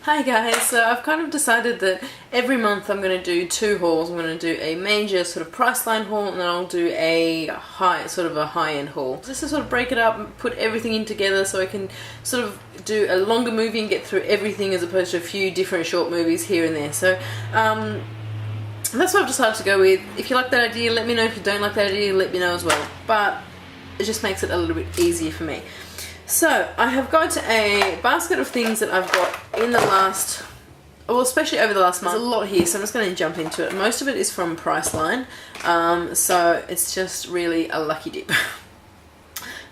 Hi guys, so I've kind of decided that every month I'm going to do two hauls. I'm going to do a major sort of Priceline haul, and then I'll do a high-end haul. Just to sort of break it up and put everything in together so I can sort of do a longer movie and get through everything as opposed to a few different short movies here and there. So that's what I've decided to go with. If you like that idea, let me know. If you don't like that idea, let me know as well. But it just makes it a little bit easier for me. So, I have got a basket of things that I've got in the last, well, especially over the last month. There's a lot here, so I'm just going to jump into it. Most of it is from Priceline, so it's just really a lucky dip.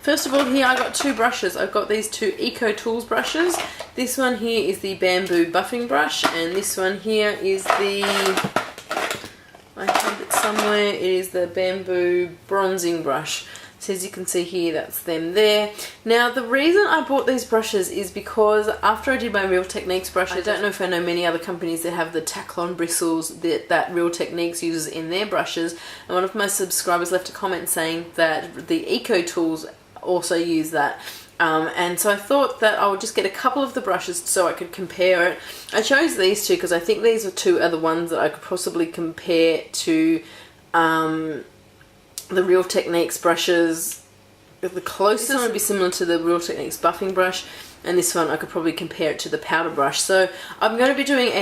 First of all, here I got two brushes. I've got these two Eco Tools brushes. This one here is the bamboo buffing brush, and this one here is the, I have it somewhere, it is the bamboo bronzing brush. So as you can see here, that's them there. Now the reason I bought these brushes is because after I did my Real Techniques brush, I don't know if I know many other companies that have the tack-on bristles that Real Techniques uses in their brushes, and one of my subscribers left a comment saying that the Eco Tools also use that. And so I thought that I would just get a couple of the brushes so I could compare it. I chose these two because I think these are two other ones that I could possibly compare to the Real Techniques brushes. The closest one would be similar to the Real Techniques buffing brush, and this one I could probably compare it to the powder brush. So I'm going to be doing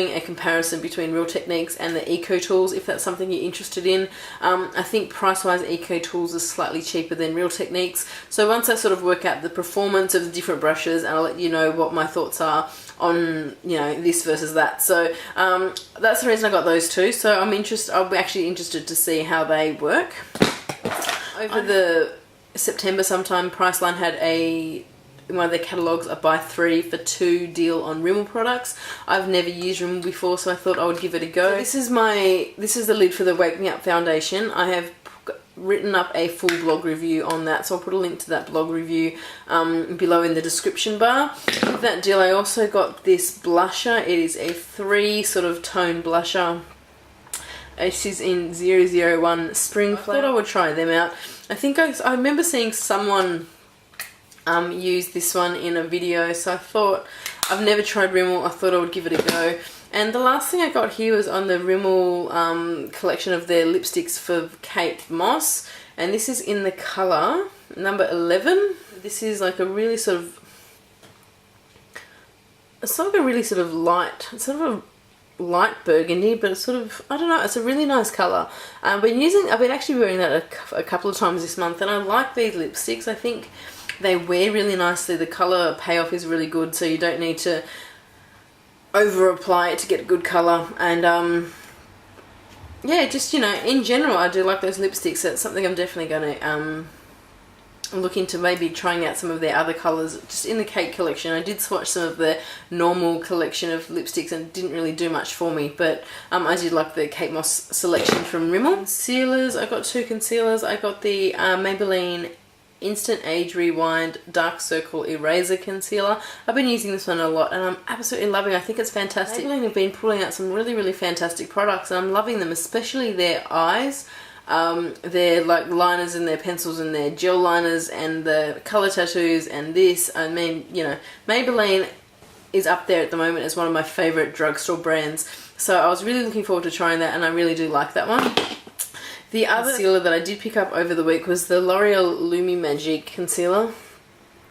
a comparison between Real Techniques and the Eco Tools, if that's something you're interested in. I think price-wise Eco Tools is slightly cheaper than Real Techniques. So once I sort of work out the performance of the different brushes, and I'll let you know what my thoughts are on, you know, this versus that. So that's the reason I got those two. So I'll be actually interested to see how they work. Over the September sometime, Priceline had in one of their catalogues a buy 3 for 2 deal on Rimmel products. I've never used Rimmel before, so I thought I would give it a go. So this is the lid for the Wake Me Up foundation. I have written up a full blog review on that, so I'll put a link to that blog review below in the description bar. With that deal, I also got this blusher. It is a 3 sort of tone blusher. This is in 001 Spring Flower. I thought I would try them out. I think I remember seeing someone use this one in a video, so I thought, I've never tried Rimmel, I thought I would give it a go. And the last thing I got here was on the Rimmel collection of their lipsticks for Kate Moss, and this is in the colour number 11. This is like a really sort of, it's not like a really sort of light, it's sort of a light burgundy, but it's sort of, I don't know, it's a really nice colour. I've been actually wearing that a couple of times this month, and I like these lipsticks. I think they wear really nicely. The colour payoff is really good, so you don't need to over apply it to get a good colour. And yeah, just, you know, in general I do like those lipsticks. So it's something I'm definitely going to look into, maybe trying out some of their other colours just in the Kate collection. I did swatch some of the normal collection of lipsticks and it didn't really do much for me, but I did like the Kate Moss selection from Rimmel. Concealers, I got 2 concealers. I got the Maybelline Instant Age Rewind Dark Circle Eraser Concealer. I've been using this one a lot and I'm absolutely loving it. I think it's fantastic. Maybelline have been pulling out some really, really fantastic products, and I'm loving them, especially their eyes. Their like liners and their pencils and their gel liners and the colour tattoos and this. I mean, you know, Maybelline is up there at the moment as one of my favourite drugstore brands. So I was really looking forward to trying that, and I really do like that one. The other concealer that I did pick up over the week was the L'Oreal Lumi Magic Concealer.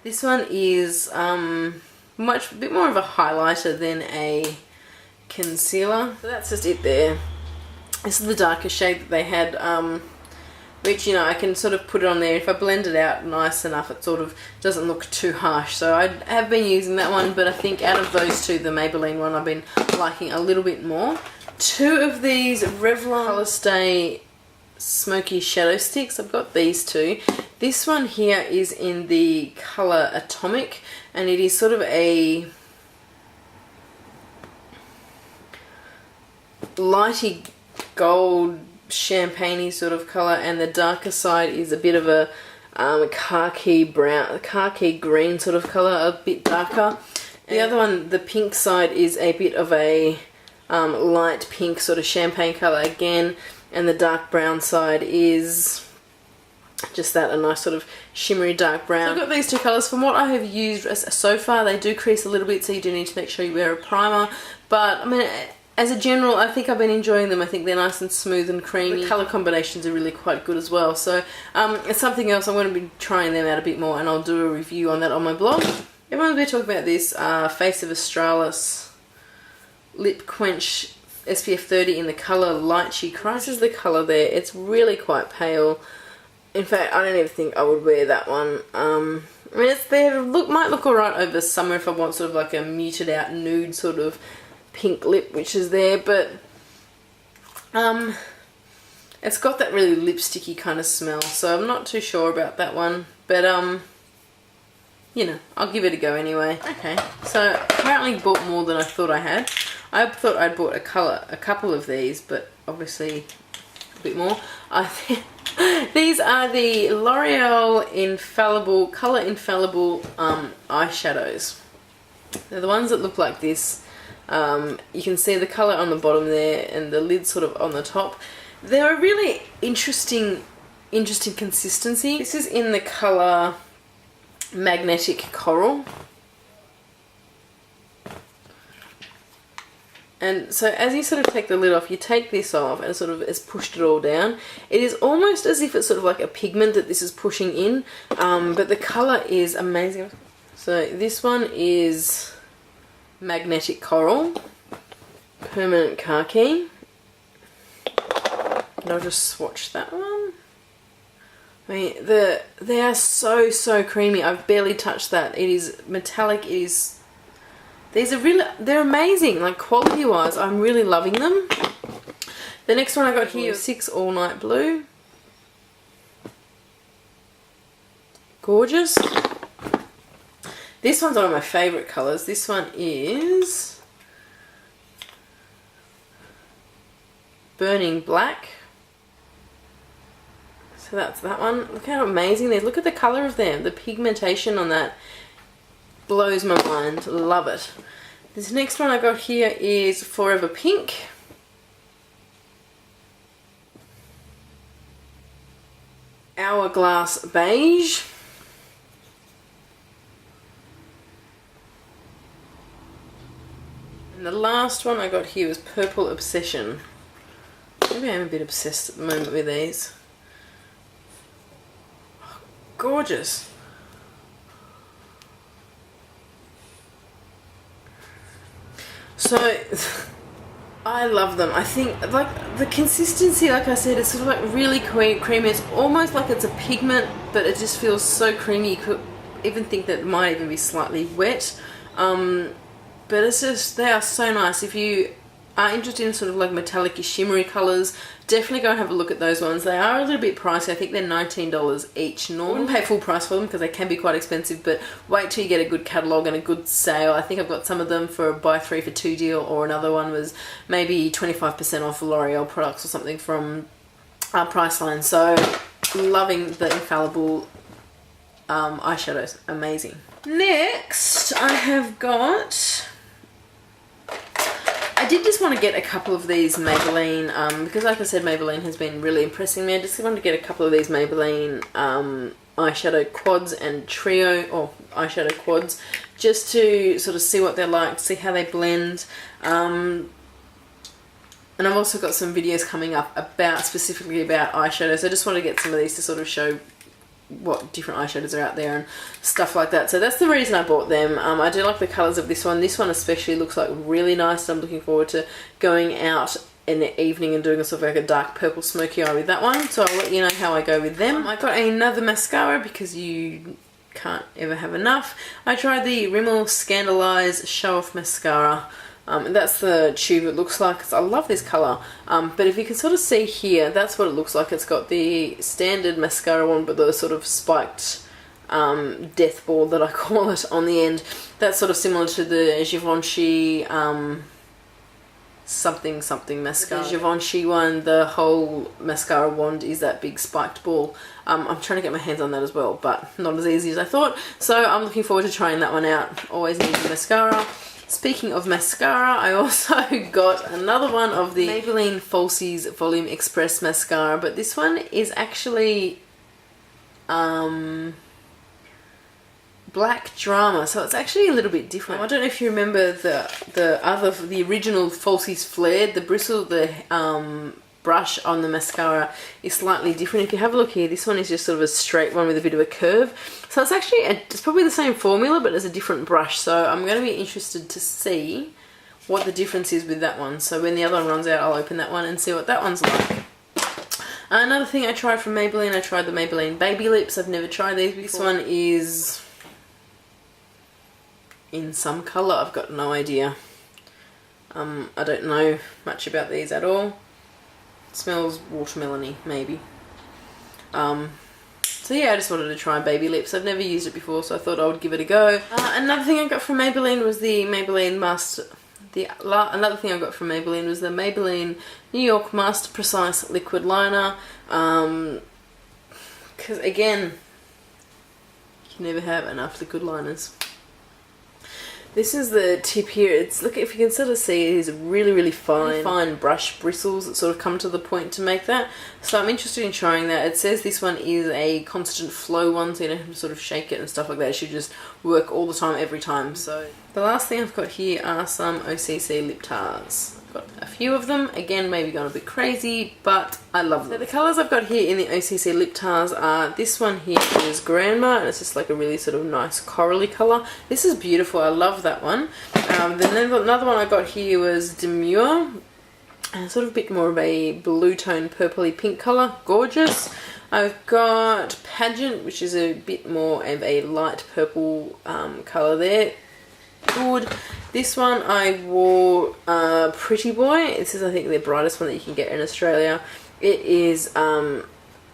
This one is a bit more of a highlighter than a concealer. So that's just it there. This is the darkest shade that they had, which, you know, I can sort of put it on there. If I blend it out nice enough, it sort of doesn't look too harsh. So I have been using that one, but I think out of those two, the Maybelline one I've been liking a little bit more. 2 of these Revlon Colour Stay Smoky Shadow Sticks. I've got these 2. This one here is in the colour Atomic, and it is sort of a lighty gold champagne-y sort of colour, and the darker side is a bit of a khaki green sort of colour, a bit darker. The other one, the pink side, is a bit of a light pink sort of champagne colour again, and the dark brown side is just that, a nice sort of shimmery dark brown. So I've got these two colours. From what I have used so far, they do crease a little bit, so you do need to make sure you wear a primer. But I mean, as a general, I think I've been enjoying them. I think they're nice and smooth and creamy. The colour combinations are really quite good as well. So it's something else. I'm going to be trying them out a bit more, and I'll do a review on that on my blog. Everyone's been talking about this Face of Australis Lip Quench SPF 30 in the colour Lychee Crust. This is the colour there. It's really quite pale. In fact, I don't even think I would wear that one. I mean, it's there. Might look alright over summer if I want sort of like a muted out nude sort of pink lip, which is there. But it's got that really lipsticky kind of smell, so I'm not too sure about that one. But you know, I'll give it a go anyway. Okay, so apparently bought more than I thought I had. I thought I'd bought a couple of these, but obviously a bit more. I think these are the L'Oreal Colour Infallible eyeshadows. They're the ones that look like this. You can see the colour on the bottom there and the lid sort of on the top. They're a really interesting consistency. This is in the colour Magnetic Coral. And so as you sort of take the lid off, you take this off and sort of it's pushed it all down. It is almost as if it's sort of like a pigment that this is pushing in, but the colour is amazing. So this one is Magnetic Coral, Permanent Khaki. And I'll just swatch that one. I mean, they are so creamy. I've barely touched that. It is metallic. It is. These are really, they're amazing. Like quality wise, I'm really loving them. The next one I got here is 6 All Night Blue. Gorgeous. This one's one of my favourite colours. This one is Burning Black. So that's that one. Look how amazing they are. Look at the colour of them. The pigmentation on that blows my mind. Love it. This next one I got here is Forever Pink. Hourglass Beige. And the last one I got here was Purple Obsession. Maybe I'm a bit obsessed at the moment with these. Oh, gorgeous. So, I love them. I think, like, the consistency, like I said, it's sort of like really creamy. It's almost like it's a pigment, but it just feels so creamy. You could even think that it might even be slightly wet. But it's just, they are so nice. If you are interested in sort of like metallic-y shimmery colours, definitely go and have a look at those ones. They are a little bit pricey. I think they're $19 each. I wouldn't pay full price for them because they can be quite expensive, but wait till you get a good catalogue and a good sale. I think I've got some of them for a buy 3 for 2 deal, or another one was maybe 25% off L'Oreal products or something from Priceline. So loving the Infallible eyeshadows. Amazing. Next I have got, I did just want to get a couple of these Maybelline, because like I said, Maybelline has been really impressing me. I just wanted to get a couple of these Maybelline eyeshadow quads and trio, or eyeshadow quads, just to sort of see what they're like, see how they blend. And I've also got some videos coming up about, specifically about eyeshadows. I just want to get some of these to sort of show what different eyeshadows are out there and stuff like that. So that's the reason I bought them. I do like the colours of this one. This one especially looks like really nice. I'm looking forward to going out in the evening and doing a sort of like a dark purple smoky eye with that one. So I'll let you know how I go with them. I got another mascara because you can't ever have enough. I tried the Rimmel Scandalise Show Off Mascara. And that's the tube it looks like. I love this colour. But if you can sort of see here, that's what it looks like. It's got the standard mascara one, but the sort of spiked death ball that I call it on the end. That's sort of similar to the Givenchy something mascara. The Givenchy one, the whole mascara wand is that big spiked ball. I'm trying to get my hands on that as well, but not as easy as I thought. So I'm looking forward to trying that one out. Always need the mascara. Speaking of mascara, I also got another one of the Maybelline Falsies Volume Express mascara, but this one is actually Black Drama, so it's actually a little bit different. I don't know if you remember the original Falsies Flared, the bristle, the brush on the mascara is slightly different. If you have a look here, this one is just sort of a straight one with a bit of a curve. So it's actually, it's probably the same formula, but it's a different brush. So I'm going to be interested to see what the difference is with that one. So when the other one runs out, I'll open that one and see what that one's like. Another thing I tried from Maybelline, I tried the Maybelline Baby Lips. I've never tried these before. This one is in some colour, I've got no idea. I don't know much about these at all. It smells watermelony, maybe. So yeah, I just wanted to try Baby Lips. I've never used it before, so I thought I would give it a go. Another thing I got from Maybelline was the Maybelline Another thing I got from Maybelline was the Maybelline New York Master Precise Liquid Liner. Because again, you can never have enough liquid liners. This is the tip here. It's, look, if you can sort of see, it is really fine brush bristles that sort of come to the point to make that. So I'm interested in trying that. It says this one is a constant flow one, so you don't have to sort of shake it and stuff like that. It should just work all the time, every time. So the last thing I've got here are some OCC lip tars. Got a few of them, again maybe gone a bit crazy, but I love them. So the colours I've got here in the OCC lip tars are, this one here is Grandma, and it's just like a really sort of nice corally colour. This is beautiful, I love that one. Then another one I got here was Demure, and sort of a bit more of a blue tone purpley pink colour, gorgeous. I've got Pageant, which is a bit more of a light purple colour there. Good. This one I wore Pretty Boy. This is, I think, the brightest one that you can get in Australia. It is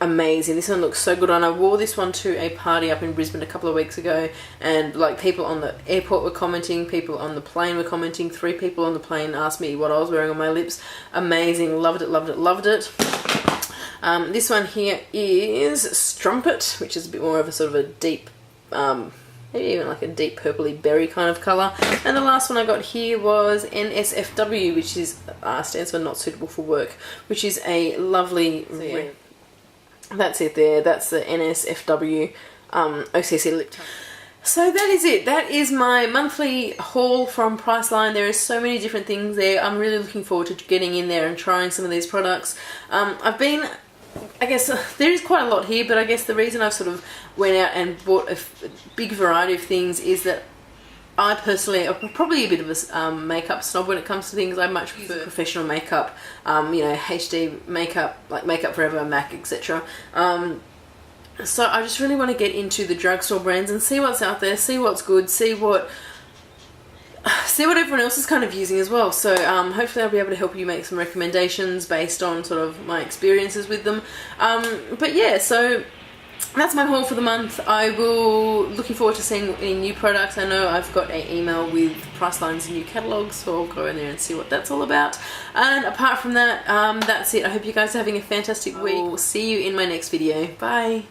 amazing. This one looks so good on. I wore this one to a party up in Brisbane a couple of weeks ago, and like people on the airport were commenting, people on the plane were commenting. 3 people on the plane asked me what I was wearing on my lips. Amazing. Loved it, loved it, loved it. This one here is Strumpet, which is a bit more of a sort of a deep maybe even like a deep purpley berry kind of colour. And the last one I got here was NSFW, which is stands for Not Suitable for Work, which is a lovely, so yeah, that's it there, that's the NSFW OCC lip tone. So that is it. That is my monthly haul from Priceline. There are so many different things there. I'm really looking forward to getting in there and trying some of these products. I guess there is quite a lot here, but I guess the reason I've sort of went out and bought a big variety of things is that I personally, I'm probably a bit of a makeup snob when it comes to things. I much prefer professional makeup, you know, HD makeup, like Makeup Forever, MAC, etc. So I just really want to get into the drugstore brands and see what's out there, see what's good, see what everyone else is kind of using as well. So hopefully I'll be able to help you make some recommendations based on sort of my experiences with them. But yeah, so that's my haul for the month. I will looking forward to seeing any new products. I know I've got an email with Priceline's new catalogue, so I'll go in there and see what that's all about. And apart from that, that's it. I hope you guys are having a fantastic week. We'll see you in my next video. Bye.